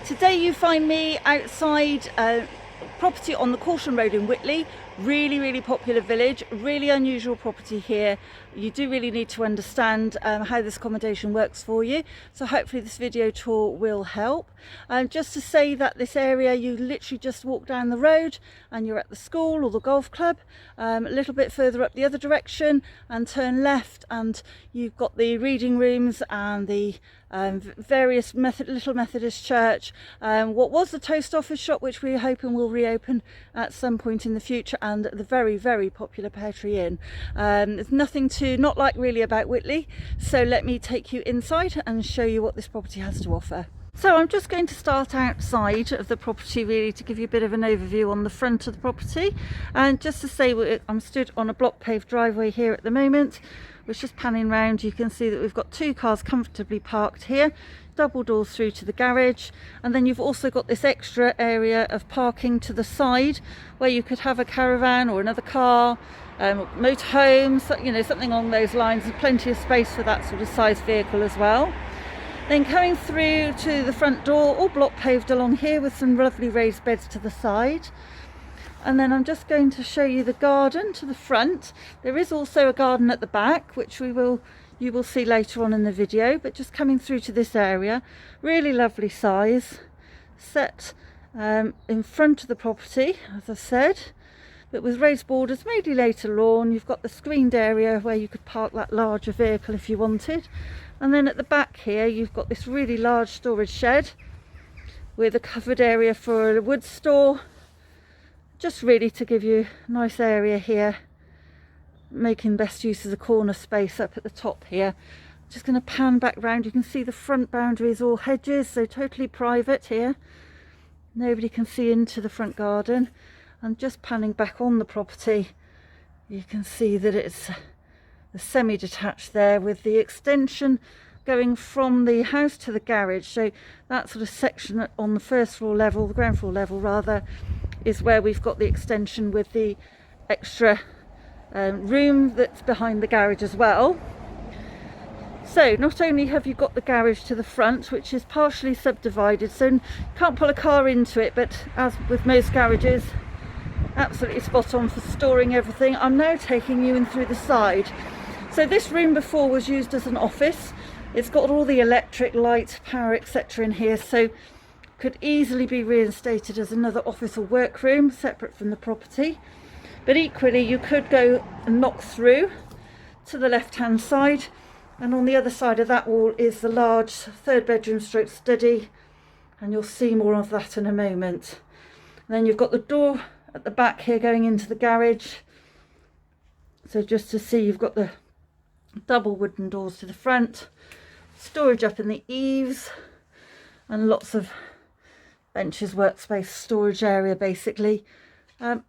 Today you find me outside a property on the Corsham Road in Whitley. Really popular village, really unusual property here. You do really need to understand how this accommodation works for you, so hopefully this video tour will help. Just to say that this area, you literally just walk down the road and you're at the school or the golf club. A little bit further up the other direction and turn left and you've got the reading rooms and the various little Methodist church, what was the toast office shop, which we're hoping will reopen at some point in the future, and the very popular Pear Tree Inn. There's nothing to not like really about Whitley, so let me take you inside and show you what this property has to offer. So I'm just going to start outside of the property really to give you a bit of an overview on the front of the property, and just to say I'm stood on a block paved driveway here at the moment. We're just panning round. You can see that we've got two cars comfortably parked here, double doors through to the garage, and then you've also got this extra area of parking to the side where you could have a caravan or another car, motorhome, you know, something along those lines. There's plenty of space for that sort of size vehicle as well. Then coming through to the front door, all block paved along here with some lovely raised beds to the side. And then I'm just going to show you the garden to the front. There is also a garden at the back, which you will see later on in the video, but just coming through to this area, really lovely size, set in front of the property, as I said, but with raised borders, mainly later lawn. You've got the screened area where you could park that larger vehicle if you wanted. And then at the back here, you've got this really large storage shed with a covered area for a wood store. Just really to give you a nice area here, making best use of the corner space up at the top here. Just going to pan back round. You can see the front boundary is all hedges, so totally private here. Nobody can see into the front garden. And just panning back on the property, you can see that it's the semi-detached there with the extension going from the house to the garage. So that sort of section on the first floor level, the ground floor level rather, is where we've got the extension with the extra room that's behind the garage as well. So not only have you got the garage to the front, which is partially subdivided, so you can't pull a car into it, but as with most garages, absolutely spot on for storing everything. I'm now taking you in through the side. So this room before was used as an office. It's got all the electric, light, power, etc. in here, so could easily be reinstated as another office or workroom separate from the property. But equally you could go and knock through to the left hand side, and on the other side of that wall is the large third bedroom stroke study, and you'll see more of that in a moment. And then you've got the door at the back here going into the garage. So just to see, you've got the double wooden doors to the front, storage up in the eaves, and lots of benches, workspace, storage area basically,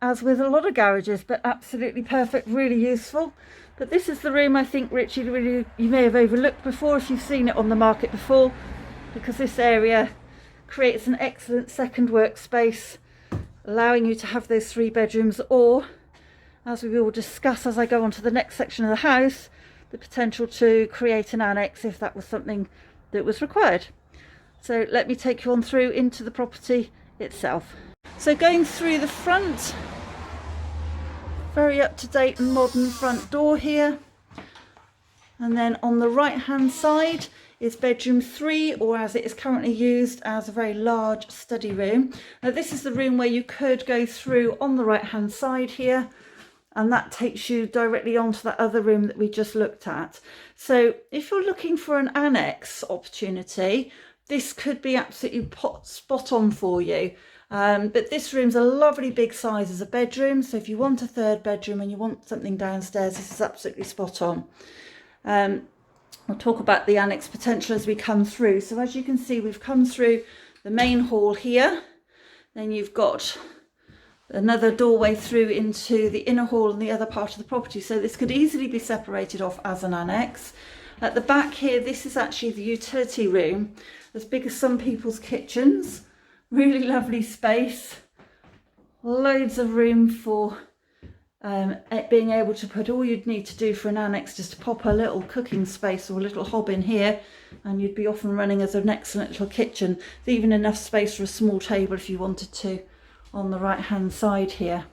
as with a lot of garages, but absolutely perfect, really useful. But this is the room I think, Richie, really you may have overlooked before if you've seen it on the market before, because this area creates an excellent second workspace, allowing you to have those 3 bedrooms, or, as we will discuss as I go on to the next section of the house, the potential to create an annex if that was something that was required. So let me take you on through into the property itself. So going through the front, very up-to-date and modern front door here. And then on the right hand side is bedroom 3, or as it is currently used as a very large study room. Now this is the room where you could go through on the right hand side here, and that takes you directly onto that other room that we just looked at. So if you're looking for an annex opportunity, this could be absolutely spot on for you. But this room's a lovely big size as a bedroom, so if you want a third bedroom and you want something downstairs, this is absolutely spot on. I'll talk about the annex potential as we come through. So as you can see, we've come through the main hall here, then you've got another doorway through into the inner hall and the other part of the property, so this could easily be separated off as an annex. At the back here, this is actually the utility room, as big as some people's kitchens. Really lovely space, loads of room for it being able to put all you'd need to do for an annex, just to pop a little cooking space or a little hob in here, and you'd be off and running as an excellent little kitchen. There's even enough space for a small table if you wanted to on the right hand side here.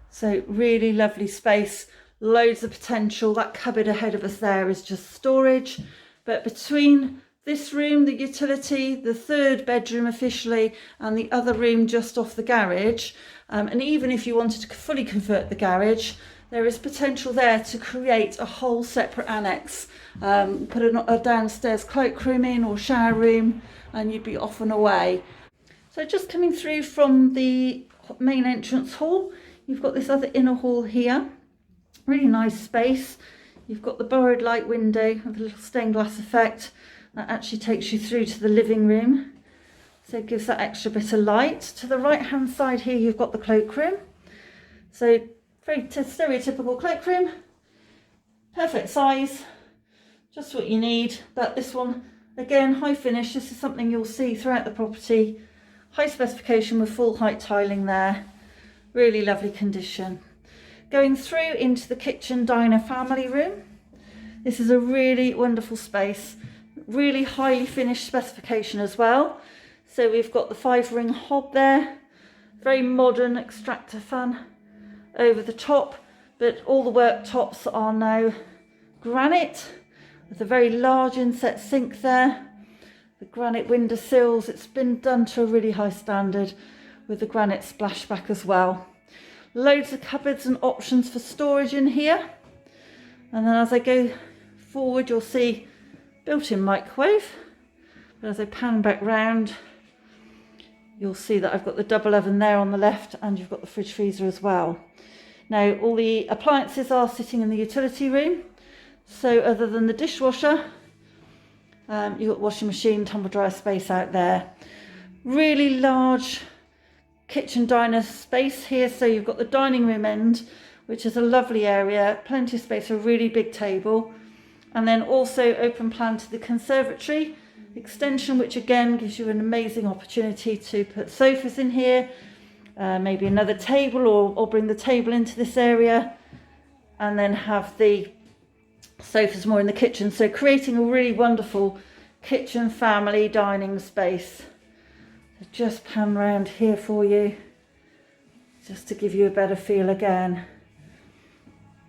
So really lovely space, loads of potential. That cupboard ahead of us there is just storage, but between this room, the utility, the third bedroom officially, and the other room just off the garage, and even if you wanted to fully convert the garage, there is potential there to create a whole separate annex. Put a downstairs cloakroom in or shower room, and you'd be off and away. So just coming through from the main entrance hall, you've got this other inner hall here. Really nice space. You've got the borrowed light window with a little stained glass effect. That actually takes you through to the living room. So it gives that extra bit of light. To the right hand side here, you've got the cloakroom. So very stereotypical cloakroom. Perfect size, just what you need. But this one, again, high finish. This is something you'll see throughout the property. High specification with full height tiling there. Really lovely condition. Going through into the kitchen diner family room. This is a really wonderful space. Really highly finished specification as well. So we've got the 5-ring hob there. Very modern extractor fan over the top. But all the worktops are now granite. With a very large inset sink there. The granite window sills. It's been done to a really high standard with the granite splashback as well. Loads of cupboards and options for storage in here. And then as I go forward, you'll see built-in microwave. But as I pan back round, you'll see that I've got the double oven there on the left, and you've got the fridge freezer as well. Now, all the appliances are sitting in the utility room. So other than the dishwasher, you've got washing machine, tumble dryer space out there. Really large kitchen diner space here. So you've got the dining room end, which is a lovely area, plenty of space for a really big table. And then also open plan to the conservatory extension, which again gives you an amazing opportunity to put sofas in here, maybe another table, or bring the table into this area, and then have the sofas more in the kitchen. So creating a really wonderful kitchen family dining space. So just pan round here for you, just to give you a better feel again.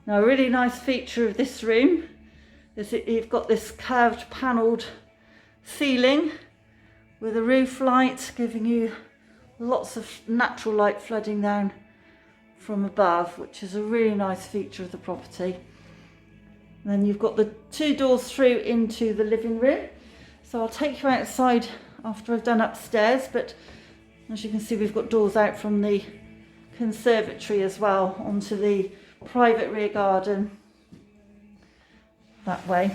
Now, a really nice feature of this room is that you've got this curved panelled ceiling with a roof light, giving you lots of natural light flooding down from above, which is a really nice feature of the property. And then you've got the 2 doors through into the living room. So I'll take you outside after I've done upstairs, but as you can see, we've got doors out from the conservatory as well onto the private rear garden that way.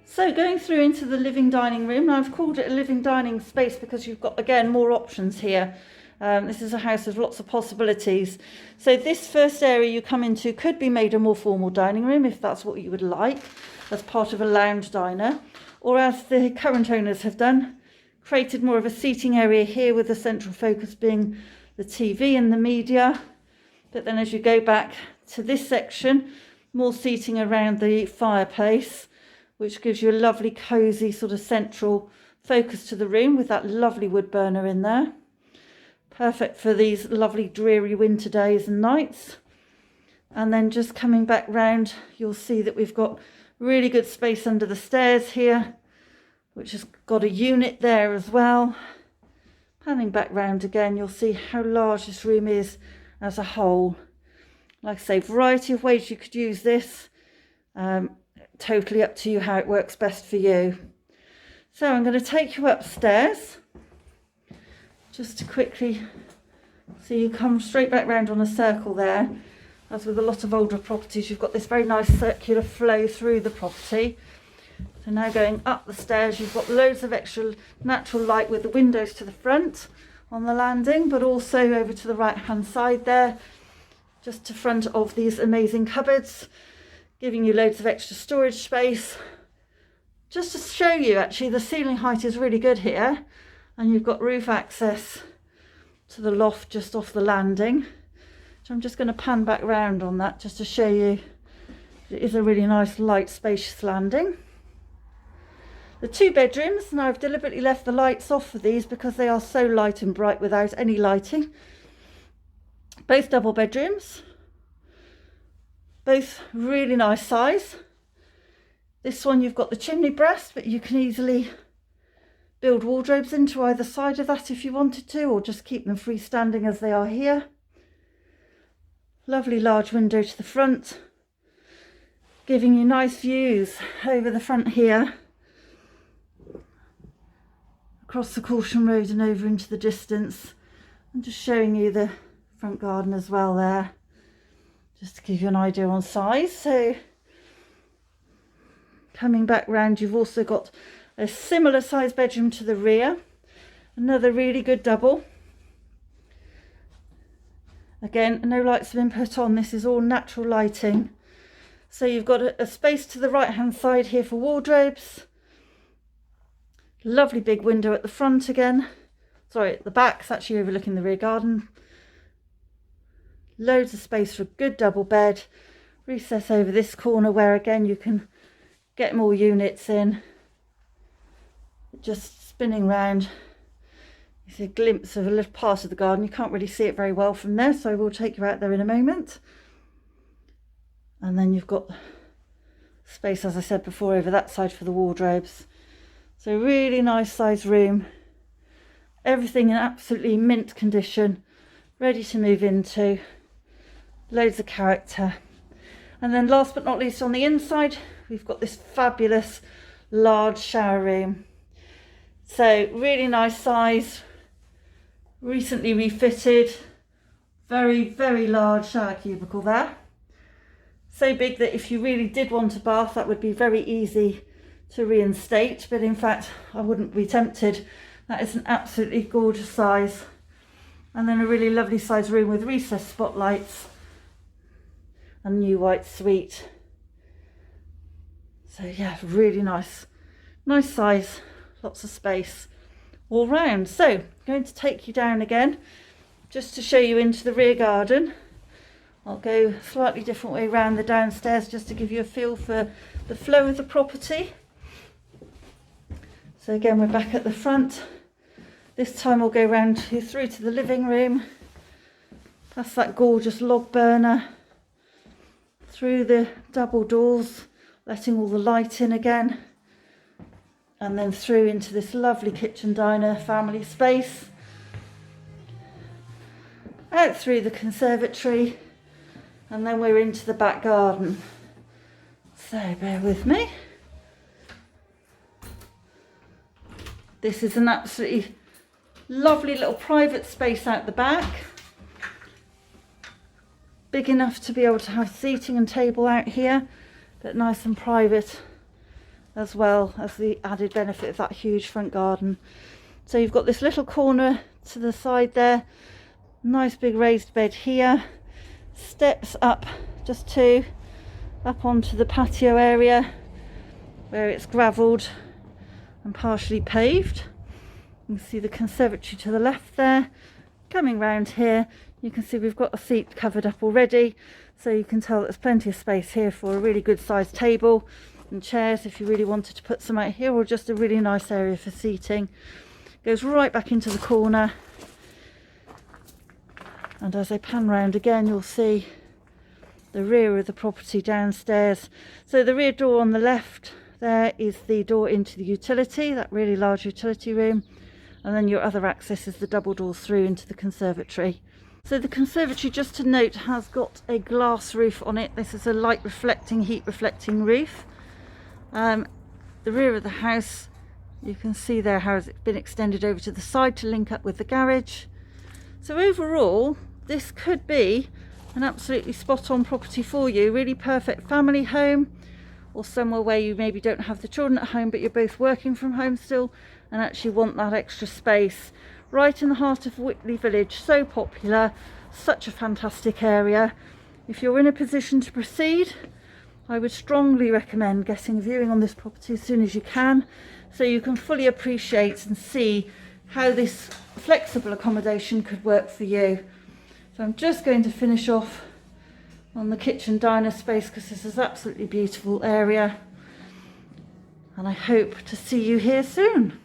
So going through into the living dining room, now I've called it a living dining space because you've got, again, more options here. This is a house with lots of possibilities. So this first area you come into could be made a more formal dining room if that's what you would like, as part of a lounge diner, or as the current owners have done, created more of a seating area here with the central focus being the TV and the media. But then as you go back to this section, more seating around the fireplace, which gives you a lovely cosy sort of central focus to the room with that lovely wood burner in there. Perfect for these lovely dreary winter days and nights. And then just coming back round, you'll see that we've got really good space under the stairs here, which has got a unit there as well. Panning back round again, you'll see how large this room is as a whole. Like I say, variety of ways you could use this. Totally up to you how it works best for you. So I'm going to take you upstairs just to quickly, so you come straight back round on a circle there. As with a lot of older properties, you've got this very nice circular flow through the property. So now going up the stairs, you've got loads of extra natural light with the windows to the front on the landing, but also over to the right hand side there, just to front of these amazing cupboards, giving you loads of extra storage space. Just to show you, actually, the ceiling height is really good here, and you've got roof access to the loft just off the landing. So I'm just going to pan back round on that just to show you it is a really nice, light, spacious landing. The 2 bedrooms, now I've deliberately left the lights off for these because they are so light and bright without any lighting. Both double bedrooms, both really nice size. This one you've got the chimney breast, but you can easily build wardrobes into either side of that if you wanted to, or just keep them freestanding as they are here. Lovely large window to the front, giving you nice views over the front here, across the Corsham Road and over into the distance. I'm just showing you the front garden as well there, just to give you an idea on size. So coming back round, you've also got a similar size bedroom to the rear, another really good double. Again, no lights have been put on, this is all natural lighting. So you've got a space to the right hand side here for wardrobes. Lovely big window at the front again. Sorry, at the back, it's actually overlooking the rear garden. Loads of space for a good double bed. Recess over this corner where again you can get more units in. Just spinning round. You see a glimpse of a little part of the garden. You can't really see it very well from there, so I will take you out there in a moment. And then you've got space, as I said before, over that side for the wardrobes. So really nice size room. Everything in absolutely mint condition, ready to move into. Loads of character. And then last but not least, on the inside, we've got this fabulous large shower room. So really nice size, recently refitted, very, very large shower cubicle there. So big that if you really did want a bath, that would be very easy to reinstate, but in fact I wouldn't be tempted. That is an absolutely gorgeous size. And then a really lovely size room with recessed spotlights and new white suite. So yeah, really nice size, lots of space all round. So I'm going to take you down again just to show you into the rear garden. I'll go a slightly different way around the downstairs just to give you a feel for the flow of the property. So again, we're back at the front. This time we'll go round through to the living room, past that gorgeous log burner, through the double doors, letting all the light in again, and then through into this lovely kitchen diner family space, out through the conservatory, and then we're into the back garden. So bear with me. This is an absolutely lovely little private space out the back. Big enough to be able to have seating and table out here, but nice and private, as well as the added benefit of that huge front garden. So you've got this little corner to the side there, nice big raised bed here, steps up just two, up onto the patio area where it's gravelled and partially paved. You can see the conservatory to the left there. Coming round here, you can see we've got a seat covered up already, so you can tell there's plenty of space here for a really good sized table and chairs if you really wanted to put some out here, or just a really nice area for seating. Goes right back into the corner, and as I pan round again, you'll see the rear of the property downstairs. So the rear door on the left there is the door into the utility, that really large utility room, and then your other access is the double doors through into the conservatory. So the conservatory, just to note, has got a glass roof on it. This is a light reflecting, heat reflecting roof. The rear of the house, you can see there how it's been extended over to the side to link up with the garage. So overall, this could be an absolutely spot on property for you. Really perfect family home, or somewhere where you maybe don't have the children at home but you're both working from home still and actually want that extra space. Right in the heart of Whitley village, so popular, such a fantastic area. If you're in a position to proceed, I would strongly recommend getting a viewing on this property as soon as you can, so you can fully appreciate and see how this flexible accommodation could work for you. So I'm just going to finish off on the kitchen diner space because this is absolutely beautiful area, and I hope to see you here soon.